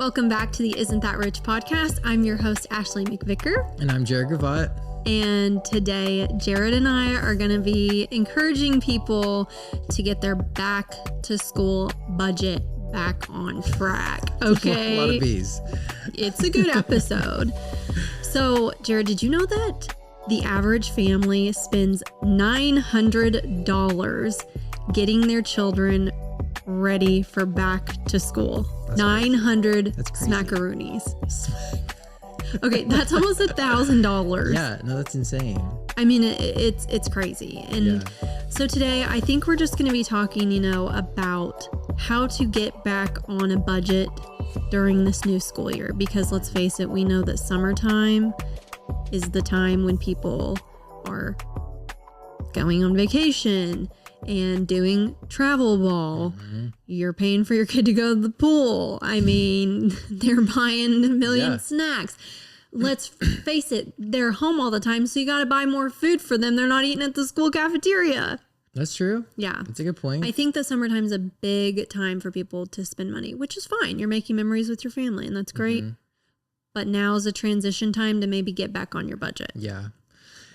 Welcome back to the Isn't That Rich podcast. I'm your host, Ashley McVicker. And I'm Jared Gravatt. And today, Jared and I are going to be encouraging people to get their back to school budget back on track. Okay. A lot of bees. It's a good episode. So, Jared, did you know that the average family spends $900 getting their children ready for back to school? That's 900 smackaroonies. Okay, that's almost $1,000. Yeah, no, that's insane. I mean, it's crazy. And so today, I think we're just going to be talking, about how to get back on a budget during this new school year. Because let's face it, we know that summertime is the time when people are going on vacation and doing travel ball. Mm-hmm. You're paying for your kid to go to the pool. I mean, they're buying a million snacks. Let's face it, they're home all the time, so you got to buy more food for them. They're not eating at the school cafeteria. That's true. Yeah. That's a good point. I think that summertime is a big time for people to spend money, which is fine. You're making memories with your family, and that's great. Mm-hmm. But now is a transition time to maybe get back on your budget. Yeah.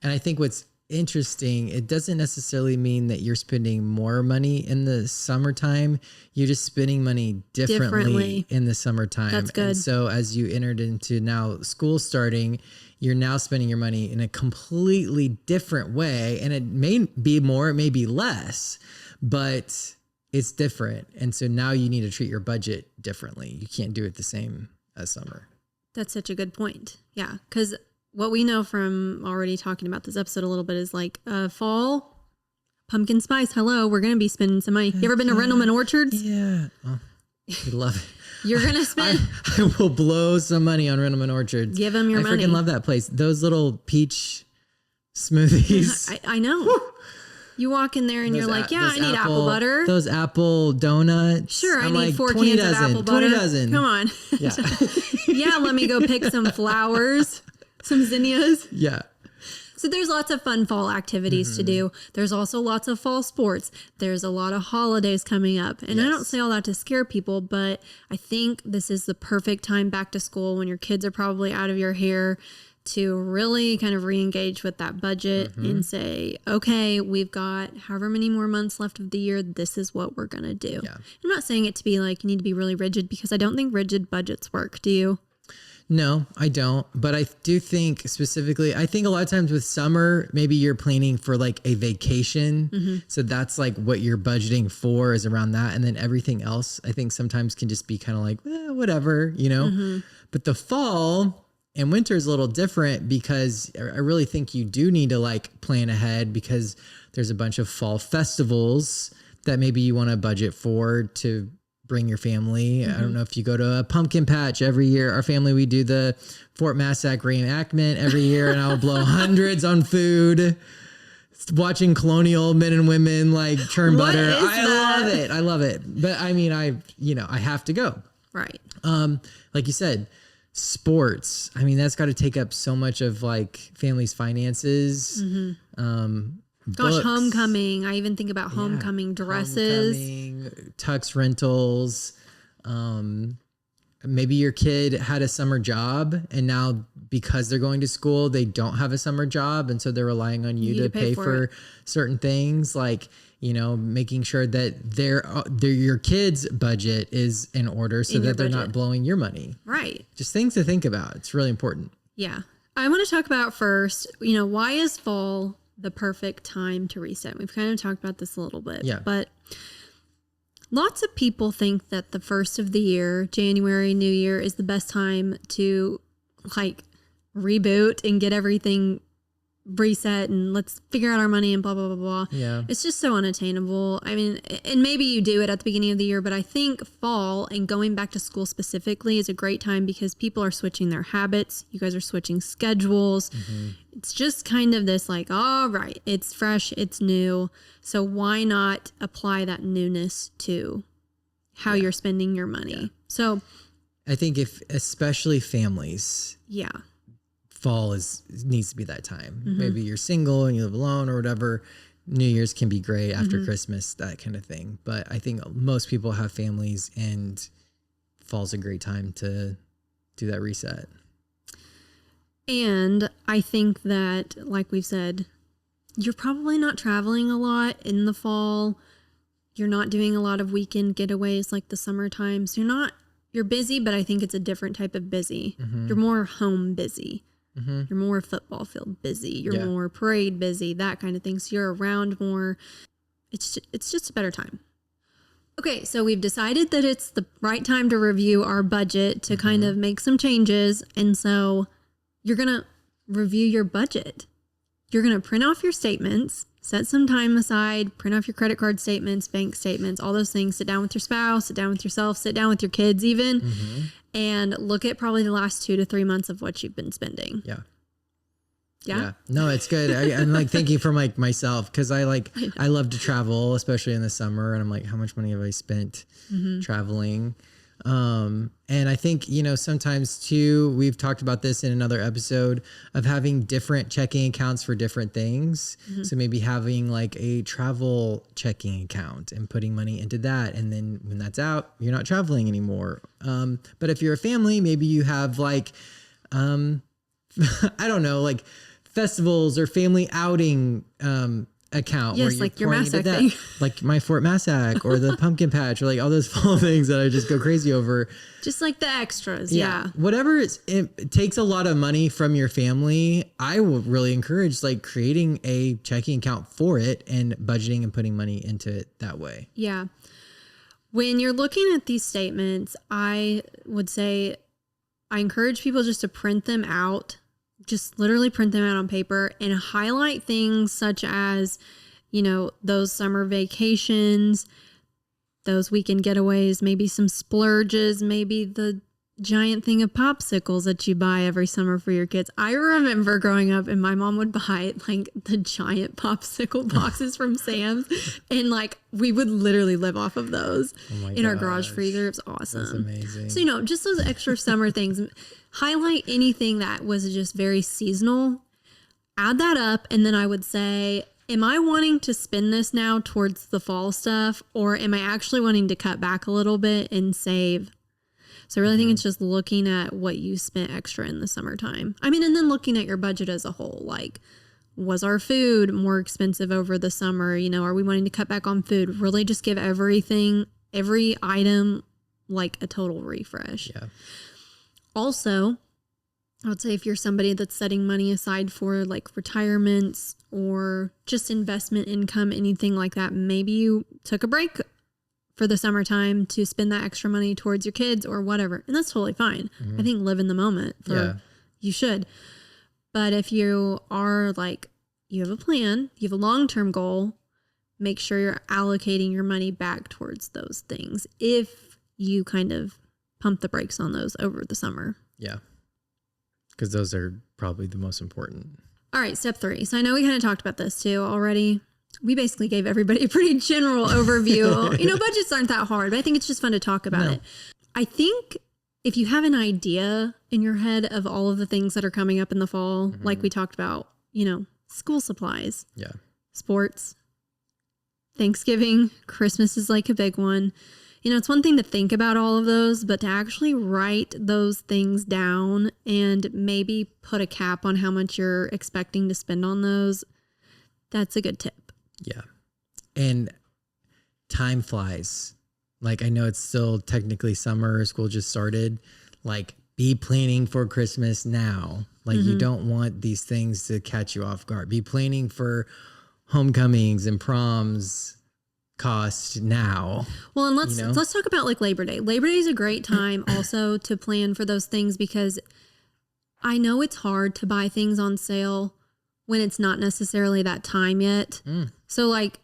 And I think what's interesting, it doesn't necessarily mean that you're spending more money in the summertime. You're just spending money differently in the summertime. That's good. And so as you entered into now school starting, you're now spending your money in a completely different way. And it may be more, it may be less, but it's different. And so now you need to treat your budget differently. You can't do it the same as summer. That's such a good point. Yeah. Because what we know from already talking about this episode a little bit is like fall, pumpkin spice. Hello, we're going to be spending some money. You ever been to Rendleman Orchards? Yeah. Oh, I love it. You're going to spend. I will blow some money on Rendleman Orchards. Give them your money. I freaking love that place. Those little peach smoothies. I know. Woo! You walk in there and you're like, I need apple butter. Those apple donuts. Sure, I need 4 cans of apple butter. 20 dozen. Come on. Yeah. Yeah, let me go pick some flowers. Some zinnias. Yeah. So there's lots of fun fall activities to do. There's also lots of fall sports. There's a lot of holidays coming up. And I don't say all that to scare people, but I think this is the perfect time back to school when your kids are probably out of your hair to really kind of re-engage with that budget and say, okay, we've got however many more months left of the year. This is what we're going to do. Yeah. I'm not saying it to be like you need to be really rigid because I don't think rigid budgets work. Do you? No, I don't. But I do think specifically, I think a lot of times with summer, maybe you're planning for like a vacation. Mm-hmm. So that's like what you're budgeting for is around that. And then everything else, I think sometimes can just be kind of like, whatever, Mm-hmm. But the fall and winter is a little different because I really think you do need to like plan ahead because there's a bunch of fall festivals that maybe you want to budget for to bring your family. Mm-hmm. I don't know if you go to a pumpkin patch every year. Our family, we do the Fort Massac reenactment every year, and I'll blow hundreds on food. Watching colonial men and women like churn butter. I love it. But I mean, I have to go. Right. Like you said, sports. I mean, that's got to take up so much of like family's finances. Mm-hmm. Gosh, books. Homecoming. I even think about homecoming dresses. Tux rentals. Maybe your kid had a summer job and now because they're going to school, they don't have a summer job. And so they're relying on you to pay for certain things like, making sure that your kid's budget is in order so that they're not blowing your money. Right. Just things to think about. It's really important. Yeah. I want to talk about first, why is fall the perfect time to reset? We've kind of talked about this a little bit, but lots of people think that the first of the year, January, New Year, is the best time to like reboot and get everything reset and let's figure out our money and blah, blah, blah, blah. Yeah. It's just so unattainable. I mean, and maybe you do it at the beginning of the year, but I think fall and going back to school specifically is a great time because people are switching their habits. You guys are switching schedules. Mm-hmm. It's just kind of this like, all right, it's fresh, it's new. So why not apply that newness to how you're spending your money? Yeah. So I think especially families. Yeah. Fall needs to be that time. Mm-hmm. Maybe you're single and you live alone or whatever. New Year's can be great after Christmas, that kind of thing. But I think most people have families and fall's a great time to do that reset. And I think that, like we've said, you're probably not traveling a lot in the fall. You're not doing a lot of weekend getaways like the summertime. So you're busy, but I think it's a different type of busy. You're more home busy. You're more football field busy. You're more parade busy, that kind of thing. So you're around more. It's just a better time. Okay, so we've decided that it's the right time to review our budget to kind of make some changes. And so you're going to review your budget. You're going to print off your statements, set some time aside, print off your credit card statements, bank statements, all those things. Sit down with your spouse, sit down with yourself, sit down with your kids even, and look at probably the last 2 to 3 months of what you've been spending. Yeah. No, it's good. I'm like thinking for like myself, because I love to travel, especially in the summer. And I'm like, how much money have I spent traveling? And I think, sometimes too, we've talked about this in another episode of having different checking accounts for different things. So maybe having like a travel checking account and putting money into that. And then when that's out, you're not traveling anymore. But if you're a family, maybe you have like, I don't know, like festivals or family outing, account where you're like your pouring into that, like my Fort Massac or the pumpkin patch or like all those fall things that I just go crazy over. Just like the extras. Whatever it takes a lot of money from your family. I will really encourage like creating a checking account for it and budgeting and putting money into it that way. Yeah. When you're looking at these statements, I would say I encourage people just to print them out. Just literally print them out on paper and highlight things such as, those summer vacations, those weekend getaways, maybe some splurges, maybe the giant thing of popsicles that you buy every summer for your kids. I remember growing up and my mom would buy like the giant popsicle boxes from Sam's, and like we would literally live off of those in our garage freezer. It was awesome. That's amazing. So, just those extra summer things. Highlight anything that was just very seasonal. Add that up, and then I would say, am I wanting to spend this now towards the fall stuff, or am I actually wanting to cut back a little bit and save? So I really think it's just looking at what you spent extra in the summertime. I mean, and then looking at your budget as a whole. Like, was our food more expensive over the summer? Are we wanting to cut back on food? Really just give every item like a total refresh. Yeah. Also, I would say if you're somebody that's setting money aside for like retirements or just investment income, anything like that, maybe you took a break for the summertime to spend that extra money towards your kids or whatever. And that's totally fine. I think live in the moment. You should. But if you are like, you have a plan, you have a long-term goal, make sure you're allocating your money back towards those things if you kind of pump the brakes on those over the summer. Yeah. Because those are probably the most important. All right, step 3. So I know we kind of talked about this too already. We basically gave everybody a pretty general overview. Budgets aren't that hard, but I think it's just fun to talk about it. I think if you have an idea in your head of all of the things that are coming up in the fall, like we talked about, school supplies, sports, Thanksgiving, Christmas is like a big one. It's one thing to think about all of those, but to actually write those things down and maybe put a cap on how much you're expecting to spend on those, that's a good tip. Yeah. And time flies. Like, I know it's still technically summer, school just started. Like, be planning for Christmas now. Like, you don't want these things to catch you off guard. Be planning for homecomings and proms cost now. Well, and let's talk about like Labor Day. Labor Day is a great time also to plan for those things, because I know it's hard to buy things on sale when it's not necessarily that time yet. So like,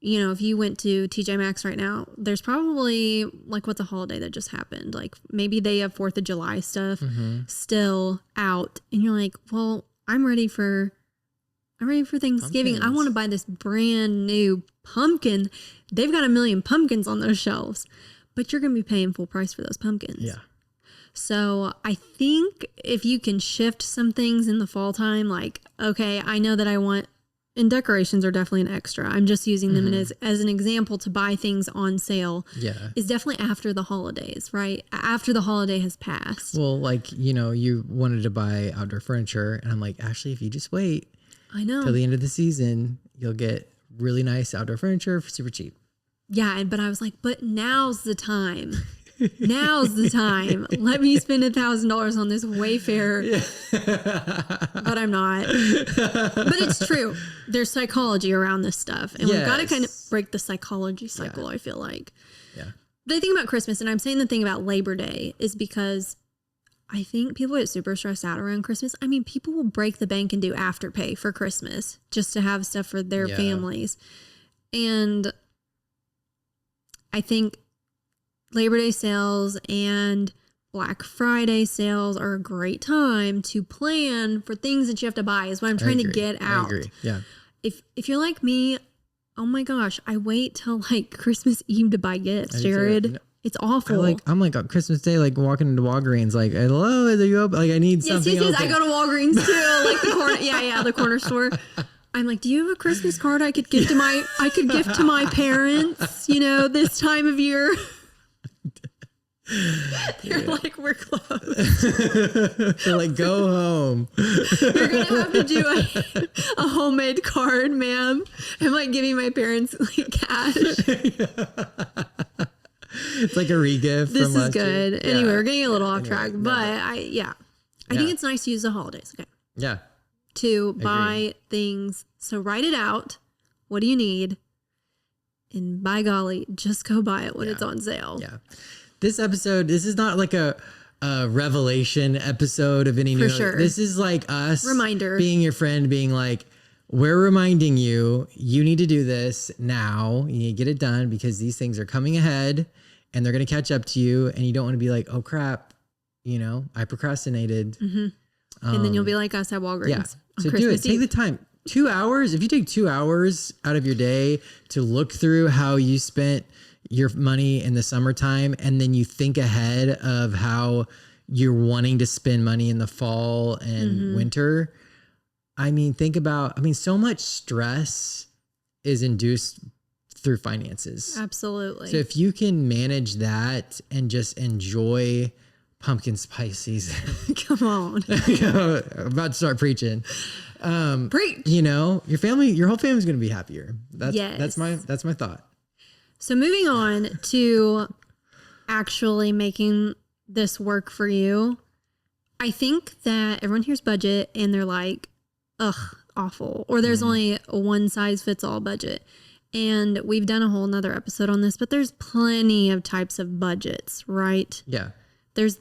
if you went to TJ Maxx right now, there's probably like, what's a holiday that just happened? Like maybe they have 4th of July stuff still out, and you're like, well, I'm ready for Thanksgiving. Pumpkins. I want to buy this brand new pumpkin. They've got 1 million pumpkins on those shelves, but you're going to be paying full price for those pumpkins. Yeah. So I think if you can shift some things in the fall time, like, okay, I know that I want And decorations are definitely an extra. I'm just using them as an example to buy things on sale. Yeah. Is definitely after the holidays, right? After the holiday has passed. Well, like, you know, you wanted to buy outdoor furniture, and I'm like, Ashley, if you just wait I know till the end of the season, you'll get really nice outdoor furniture for super cheap. Yeah, but I was like, but now's the time. Now's the time. Let me spend $1,000 on this Wayfair. Yeah. But I'm not. But it's true. There's psychology around this stuff. And we've got to kind of break the psychology cycle, I feel like. Yeah. But I think about Christmas, and I'm saying the thing about Labor Day is because I think people get super stressed out around Christmas. I mean, people will break the bank and do Afterpay for Christmas just to have stuff for their families. And I think Labor Day sales and Black Friday sales are a great time to plan for things that you have to buy is what I'm trying to get out. I agree. Yeah. If you're like me, oh my gosh, I wait till like Christmas Eve to buy gifts, Jared. It's awful. I'm like on Christmas Day, like walking into Walgreens, like, hello, are you open? Like, I need something. Yes, I go to Walgreens too, like the corner, the corner store. I'm like, do you have a Christmas card I could give to my parents, you know, this time of year? They're like, we're closed. They're like, go home. You're going to have to do a homemade card, ma'am. I'm like giving my parents like cash. It's like a re-gift. This is good. Year. Anyway, we're getting a little off track, but I think it's nice to use the holidays. Okay. Yeah. To buy things. So write it out. What do you need? And by golly, just go buy it when it's on sale. Yeah. This is not like a revelation episode of any new. For sure. This is like us being your friend, being like, we're reminding you, you need to do this now. You need to get it done because these things are coming ahead and they're going to catch up to you. And you don't want to be like, oh crap, you know, I procrastinated. Mm-hmm. And then you'll be like us at Walgreens. Yeah. So do it. Take the time. 2 hours. If you take 2 hours out of your day to look through how you spent your money in the summertime, and then you think ahead of how you're wanting to spend money in the fall and winter. I mean, so much stress is induced through finances. Absolutely. So if you can manage that and just enjoy pumpkin spice season. Come on. I'm about to start preaching. Preach. You know, your whole family's going to be happier. That's my thought. So moving on to actually making this work for you, I think that everyone hears budget and they're like, ugh, awful. Or there's only a one size fits all budget. And we've done a whole nother episode on this, but there's plenty of types of budgets, right? Yeah. There's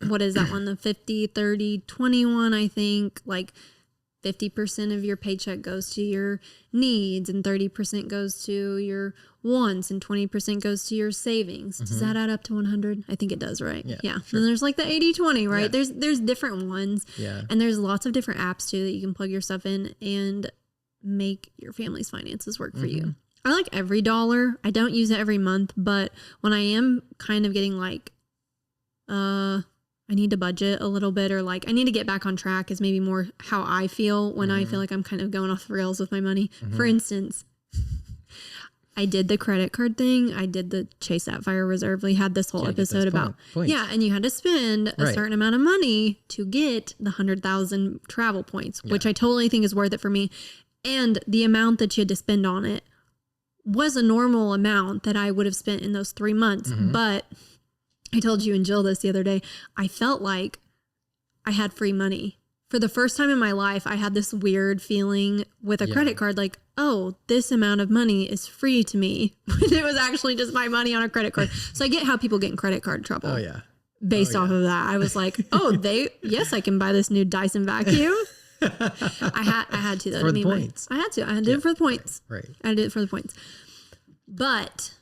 what is that one? The 50, 30, 21, I think. Like 50% of your paycheck goes to your needs and 30% goes to your wants and 20% goes to your savings. Does that add up to 100? I think it does, right? Yeah. Sure. And there's like the 80-20, right? Yeah. There's different ones. Yeah. And there's lots of different apps too that you can plug your stuff in and make your family's finances work for you. I like every dollar. I don't use it every month, but when I am kind of getting like, I need to budget a little bit, or like I need to get back on track is maybe more how I feel when I feel like I'm kind of going off the rails with my money. For instance, I did the credit card thing. I did the Chase Sapphire Reserve. We had this whole episode about, points. And you had to spend a certain amount of money to get the 100,000 travel points, which I totally think is worth it for me. And the amount that you had to spend on it was a normal amount that I would have spent in those 3 months. But I told you and Jill this the other day, I felt like I had free money. For the first time in my life, I had this weird feeling with a credit card, like, oh, this amount of money is free to me. When it was actually just my money on a credit card. So I get how people get in credit card trouble. Oh, yeah. Based off of that. I was like, yes, I can buy this new Dyson vacuum. I had to, though. For the points. I had to do it for the points. Right. I did it for the points. But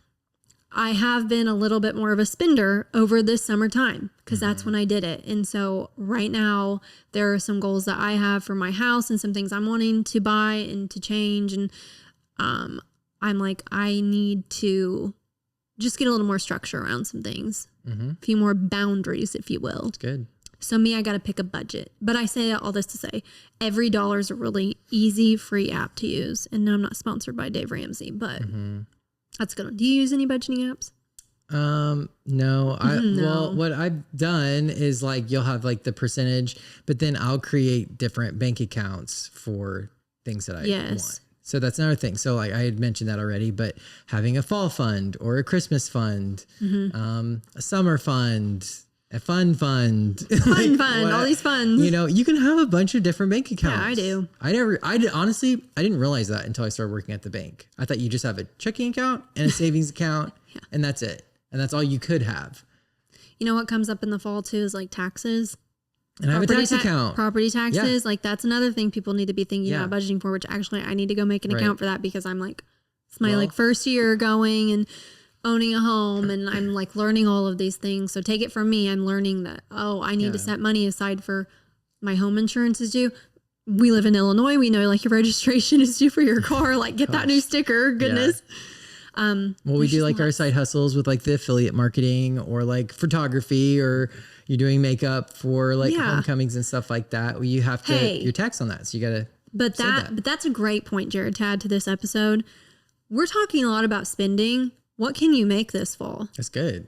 I have been a little bit more of a spender over this summertime because that's when I did it. And so right now there are some goals that I have for my house and some things I'm wanting to buy and to change. And I'm like, I need to just get a little more structure around some things, a few more boundaries, if you will. That's good. So me, I got to pick a budget. But I say all this to say every dollar is a really easy, free app to use. And no, I'm not sponsored by Dave Ramsey, but that's good. Do you use any budgeting apps? No. No. Well, what I've done is like you'll have like the percentage, but then I'll create different bank accounts for things that I want. So that's another thing. So like I had mentioned that already, but having a fall fund or a Christmas fund, a summer fund, a fun fund, all these funds. You know, you can have a bunch of different bank accounts. Yeah, I do. Honestly, I didn't realize that until I started working at the bank. I thought you just have a checking account and a savings account and that's it. And that's all you could have. You know what comes up in the fall too is like taxes. And I have a tax account. Property taxes. Yeah. Like that's another thing people need to be thinking about budgeting for, which actually I need to go make an account for that because I'm like, it's my like first year going and owning a home and I'm like learning all of these things. So take it from me. I'm learning that, I need to set money aside for my home insurance is due. We live in Illinois. We know like your registration is due for your car. Like get that new sticker. Goodness. Yeah. Well, we do like our side hustles with like the affiliate marketing or like photography or you're doing makeup for like homecomings and stuff like that. You have to, you're taxed on that. So you got to, but that's a great point, Jared, to add to this episode. We're talking a lot about spending. What can you make this fall? That's good.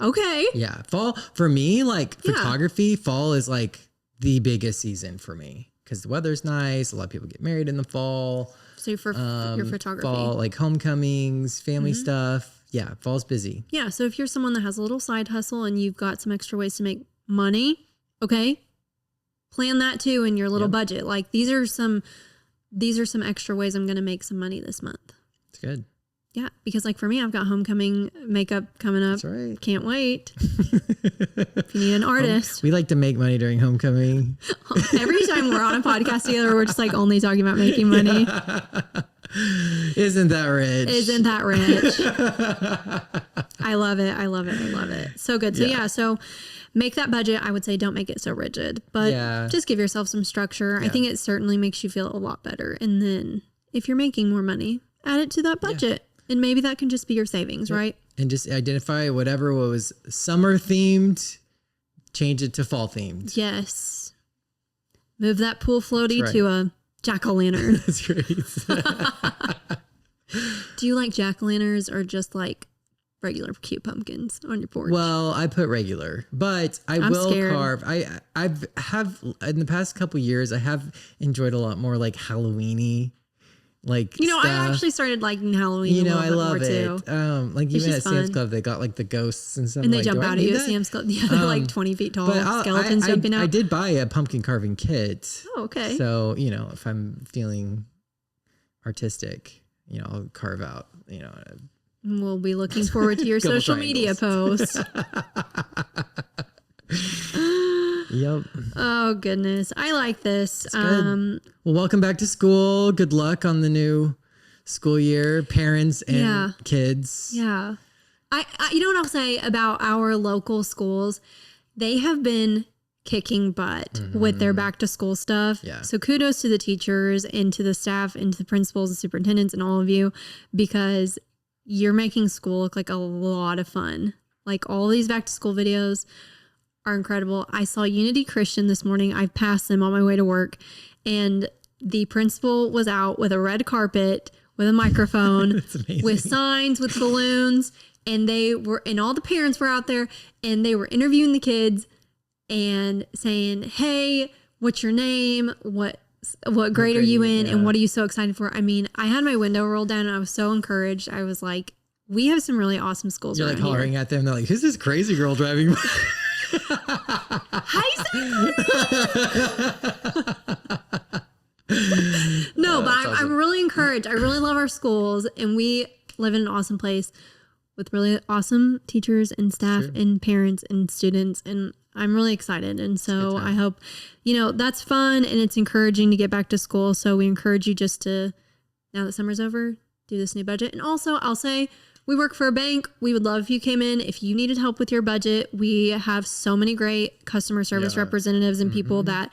Okay. Yeah. Fall for me, like photography, fall is like the biggest season for me because the weather's nice. A lot of people get married in the fall. So for your photography. Fall, like homecomings, family stuff. Yeah, fall's busy. Yeah, so if you're someone that has a little side hustle and you've got some extra ways to make money, okay, plan that too in your little budget. Like these are some extra ways I'm going to make some money this month. It's good. Yeah, because like for me, I've got homecoming makeup coming up. That's right. Can't wait. If you need an artist. We like to make money during homecoming. Every time we're on a podcast together, we're just like only talking about making money. Isn't that rich? Isn't that rich? I love it. I love it. I love it. So good. So so make that budget. I would say don't make it so rigid, but just give yourself some structure. I think it certainly makes you feel a lot better. And then if you're making more money, add it to that budget. And maybe that can just be your savings, right? And just identify whatever was summer themed, change it to fall themed. Yes. Move that pool floaty to a jack-o'-lantern. That's great. Do you like jack-o'-lanterns or just like regular cute pumpkins on your porch? Well, I put regular, but I'm will scared. Carve. I have in the past couple years, I have enjoyed a lot more like Halloween-y. Like stuff. I actually started liking Halloween. I love it. Too. Like even at Sam's Club, they got like the ghosts and stuff. And they jump out at you at Sam's Club. Yeah, they're like 20 feet tall, skeletons jumping out. I did buy a pumpkin carving kit. Oh, okay. So if I'm feeling artistic, I'll carve out. We'll be looking forward to your social media post. Yep. Oh goodness, I like this. Well, welcome back to school. Good luck on the new school year, parents and kids. Yeah. I you know what I'll say about our local schools? They have been kicking butt with their back to school stuff. Yeah. So kudos to the teachers and to the staff and to the principals and superintendents and all of you, because you're making school look like a lot of fun. Like all these back to school videos are incredible. I saw Unity Christian this morning. I passed them on my way to work, and the principal was out with a red carpet, with a microphone, with signs, with balloons, and all the parents were out there, and they were interviewing the kids and saying, "Hey, what's your name? What grade are you in? And what are you so excited for?" I mean, I had my window rolled down and I was so encouraged. I was like, we have some really awesome schools. You're like hollering at them. They're like, "Who's this crazy girl driving by?" Hi, No, but I'm really encouraged. I really love our schools, and we live in an awesome place with really awesome teachers and staff and parents and students, and I'm really excited. And so I hope, that's fun, and it's encouraging to get back to school. So we encourage you just to, now that summer's over, do this new budget. And also I'll say, we work for a bank. We would love if you came in. If you needed help with your budget, we have so many great customer service representatives and people that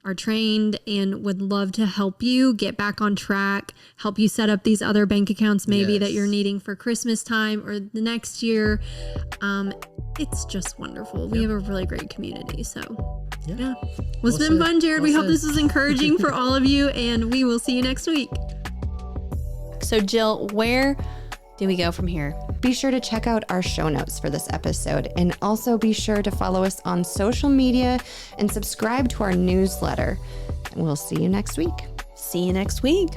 are trained and would love to help you get back on track, help you set up these other bank accounts maybe that you're needing for Christmas time or the next year. It's just wonderful. We have a really great community. So yeah. Well, it's been fun, Jared. We hope this is encouraging for all of you, and we will see you next week. So Jill, where do we go from here? Be sure to check out our show notes for this episode, and also be sure to follow us on social media and subscribe to our newsletter. And we'll see you next week. See you next week.